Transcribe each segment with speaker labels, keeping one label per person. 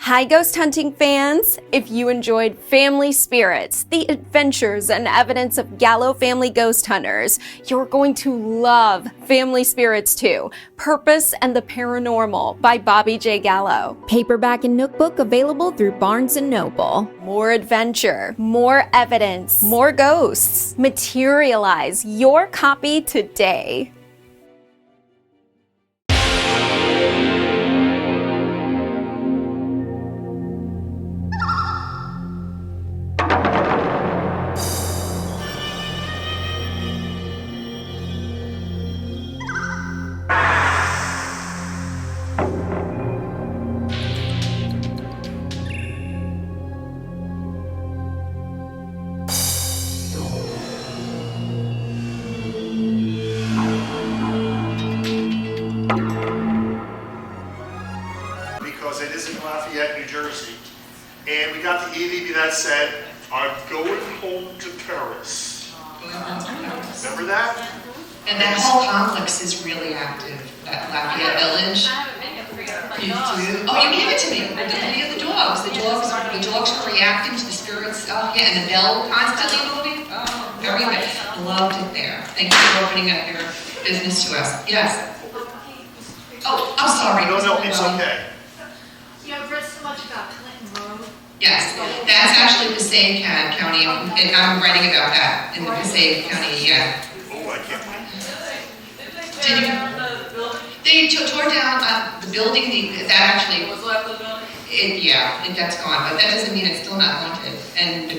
Speaker 1: Hi, ghost hunting fans! If you enjoyed Family Spirits, the adventures and evidence of Gallo family ghost hunters, you're going to love Family Spirits 2, Purpose and the Paranormal by Bobby J. Gallo. Paperback and Nookbook available through Barnes & Noble. More adventure, more evidence, more ghosts. Materialize your copy today.
Speaker 2: It is in Lafayette, New Jersey, and we got the EVP that said, "I'm going home to Paris." Remember that?
Speaker 3: And that whole complex is really active, that Lafayette Village. Oh, you gave it to me. The dogs. The dogs are reacting to the spirits. Oh, yeah, and the bell constantly moving. Oh, very good. Loved it there. Thank you for opening up your business to us. Yes. Oh, I'm sorry.
Speaker 2: No, it's okay.
Speaker 4: I've read so much about Clinton Road.
Speaker 3: Yes, that's actually Passaic County, and I'm writing about that in the Passaic County, yeah.
Speaker 2: Oh, I can't wait.
Speaker 3: Did you? They tore down the building, that actually,
Speaker 4: Was left of the building?
Speaker 3: that's gone, but that doesn't mean it's still not haunted, and, the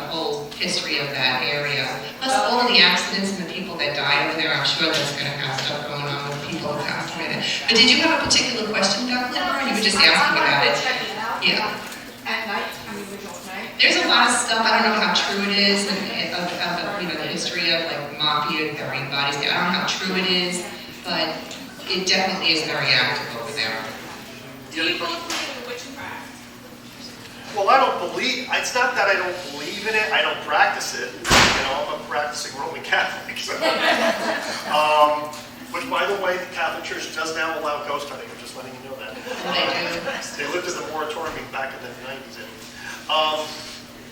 Speaker 3: whole history of that area. Plus all of the accidents and the people that died over there, I'm sure that's going to have stuff going on with people who passed away there. But did you have a particular question about Clinton, or you were just asking about it?
Speaker 4: Check it out.
Speaker 3: Yeah.
Speaker 4: At night, we go at night.
Speaker 3: There's a lot of stuff, I don't know how true it is, of the history of mafia and burying bodies there. I don't know how true it is, but it definitely is very active over there.
Speaker 4: Do you believe in witchcraft?
Speaker 2: Well, I don't believe. It's not that I don't believe in it. I don't practice it. I'm a practicing Roman Catholic. So. Which, by the way, the Catholic Church does now allow ghost hunting. I'm just letting you know that.
Speaker 3: They do.
Speaker 2: They lifted the moratorium back in the 90s.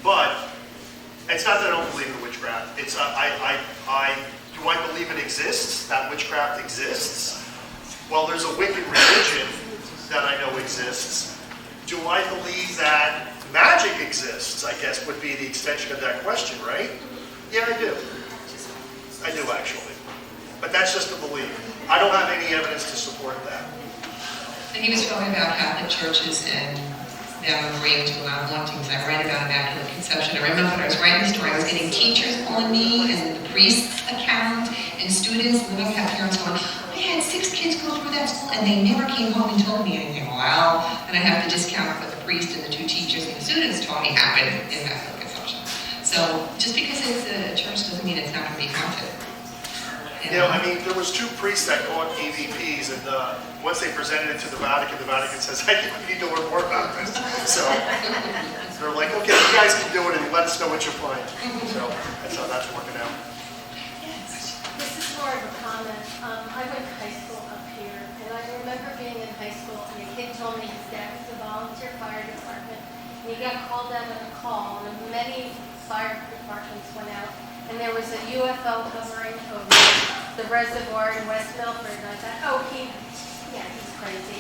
Speaker 2: But it's not that I don't believe in witchcraft. It's do I believe it exists? That witchcraft exists? Well, there's a wicked religion that I know exists. Do I believe that magic exists? I guess would be the extension of that question, right? Yeah, I do. I do actually. But that's just a belief. I don't have any evidence to support that.
Speaker 3: And he was talking about Catholic churches and them agreeing to allow hauntings. I write about Immaculate Conception. I remember when I was writing the story, I was getting teachers calling me and the priest's account and students. And then I had parents going, I had 6 kids go through that school and they never came home and told me anything. Well, and I have to discount what the priest and the 2 teachers and the students told me happened in Immaculate Conception. So just because it's a church doesn't mean it's not going to be haunted.
Speaker 2: There was 2 priests that bought EVPs, and once they presented it to the Vatican says, I think we need to learn more about this. So they're like, okay, you guys can do it, and let us know what you find. So that's how that's working out.
Speaker 4: This is more of a comment. I went to high school up here, and I remember being in high school, and a kid told me his dad was a volunteer fire department, and he got called out on a call, and many fire departments went out, and there was a UFO hovering over the reservoir in West Milford, and I thought, he's crazy.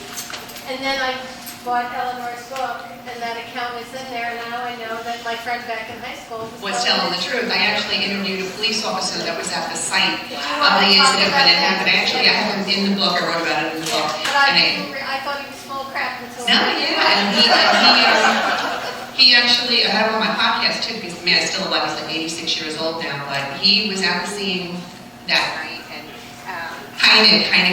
Speaker 4: And then I bought Eleanor's book, and that account is in there, and now I know that my friend back in high school
Speaker 3: was telling the truth. I actually interviewed a police officer that was at the site of the incident when it happened. I have him in the book. I wrote about it in the book.
Speaker 4: But I thought he was full of crap until...
Speaker 3: No, yeah, and he actually, I had him on my podcast too, because the man is still alive. He's like 86 years old now, but he was at the scene that night. And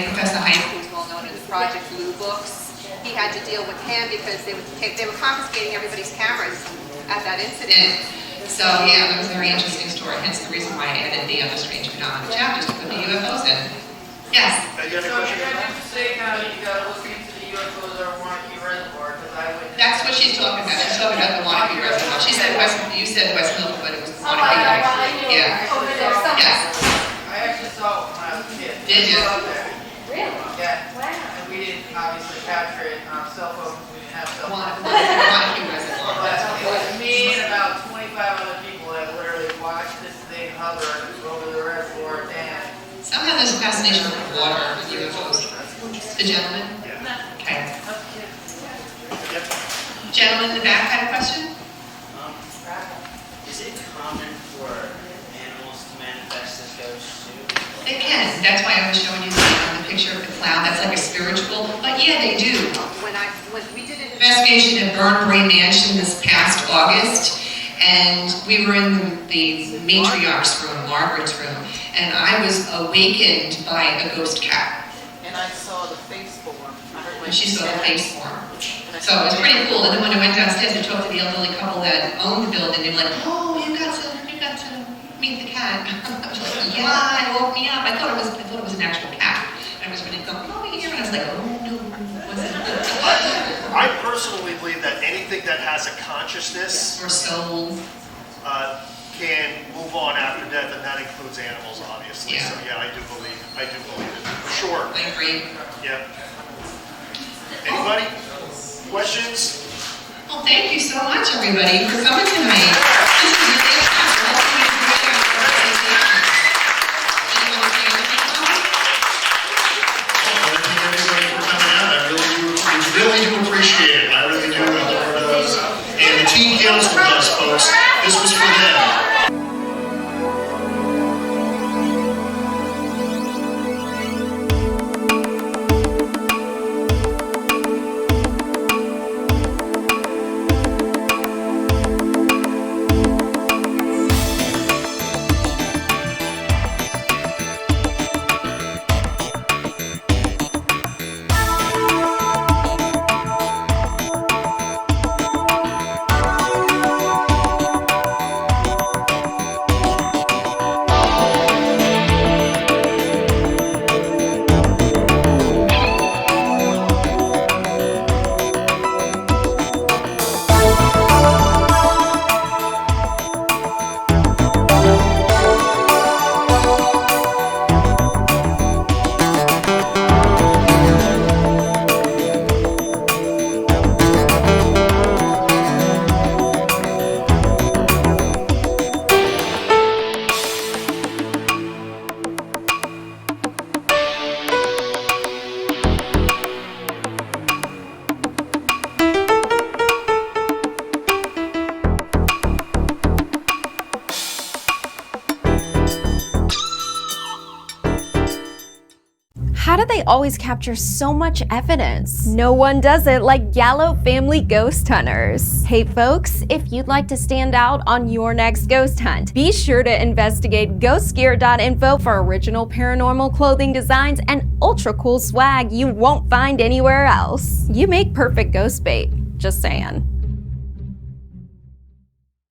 Speaker 3: Professor Heine, who's well known in the Project Blue books, he had to deal with him because they were confiscating everybody's cameras at that incident. So yeah, that was a very interesting story. Hence the reason why I added the other strange phenomenon chapters to put the UFOs in. Yes.
Speaker 2: You have a question?
Speaker 5: Say how you gotta look into the UFOs or Wanakee Reservoir, because I would.
Speaker 3: That's what she's talking about. She's talking about the Wanakee Reservoir. She said you said West Milford, but it was the Wanakee. Yeah. Yes.
Speaker 5: I actually saw it when I was a kid.
Speaker 3: Did you?
Speaker 4: Really?
Speaker 5: Yeah.
Speaker 4: Wow.
Speaker 5: And we didn't obviously capture it on cell phones. We didn't have cell phones.
Speaker 3: fascination with water, with UFOs. The gentleman?
Speaker 2: Yeah.
Speaker 3: Okay.
Speaker 2: Yep.
Speaker 3: Gentleman in the back had a question?
Speaker 6: Is it common for animals to manifest as ghosts too?
Speaker 3: They can. That's why I was showing you the picture of the clown. That's like a spiritual. But yeah, they do. When we did an investigation at Burnbury Mansion this past August, and we were in the matriarch's room, Margaret's room, and I was awakened by a ghost cat.
Speaker 5: And I saw the face form.
Speaker 3: And she saw the face form. So it was pretty cool. And then when I went downstairs to talk to the elderly couple that owned the building, they were like, "Oh, you got to meet the cat." I was like, "Yeah, it woke me up. I thought it was an actual cat." And I was really going, "Oh, here," and I was like, "Oh no, it wasn't."
Speaker 2: I personally believe that anything that has a consciousness
Speaker 3: Or soul.
Speaker 2: can move on after death, and that includes animals, obviously.
Speaker 3: Yeah.
Speaker 2: So yeah, I do believe it for sure.
Speaker 3: I agree.
Speaker 2: Yeah. Anybody? Questions?
Speaker 3: Well, thank you so much, everybody, for coming tonight. This is really exciting. Hopefully you enjoyed our organization. Anyone want to say anything, Tom?
Speaker 2: Well, thank you everybody for coming out. I really do appreciate it. I really do. And the teen council does, folks. This was for them.
Speaker 1: How do they always capture so much evidence? No one does it like Gallo family ghost hunters. Hey folks, if you'd like to stand out on your next ghost hunt, be sure to investigate ghostgear.info for original paranormal clothing designs and ultra cool swag you won't find anywhere else. You make perfect ghost bait, just saying.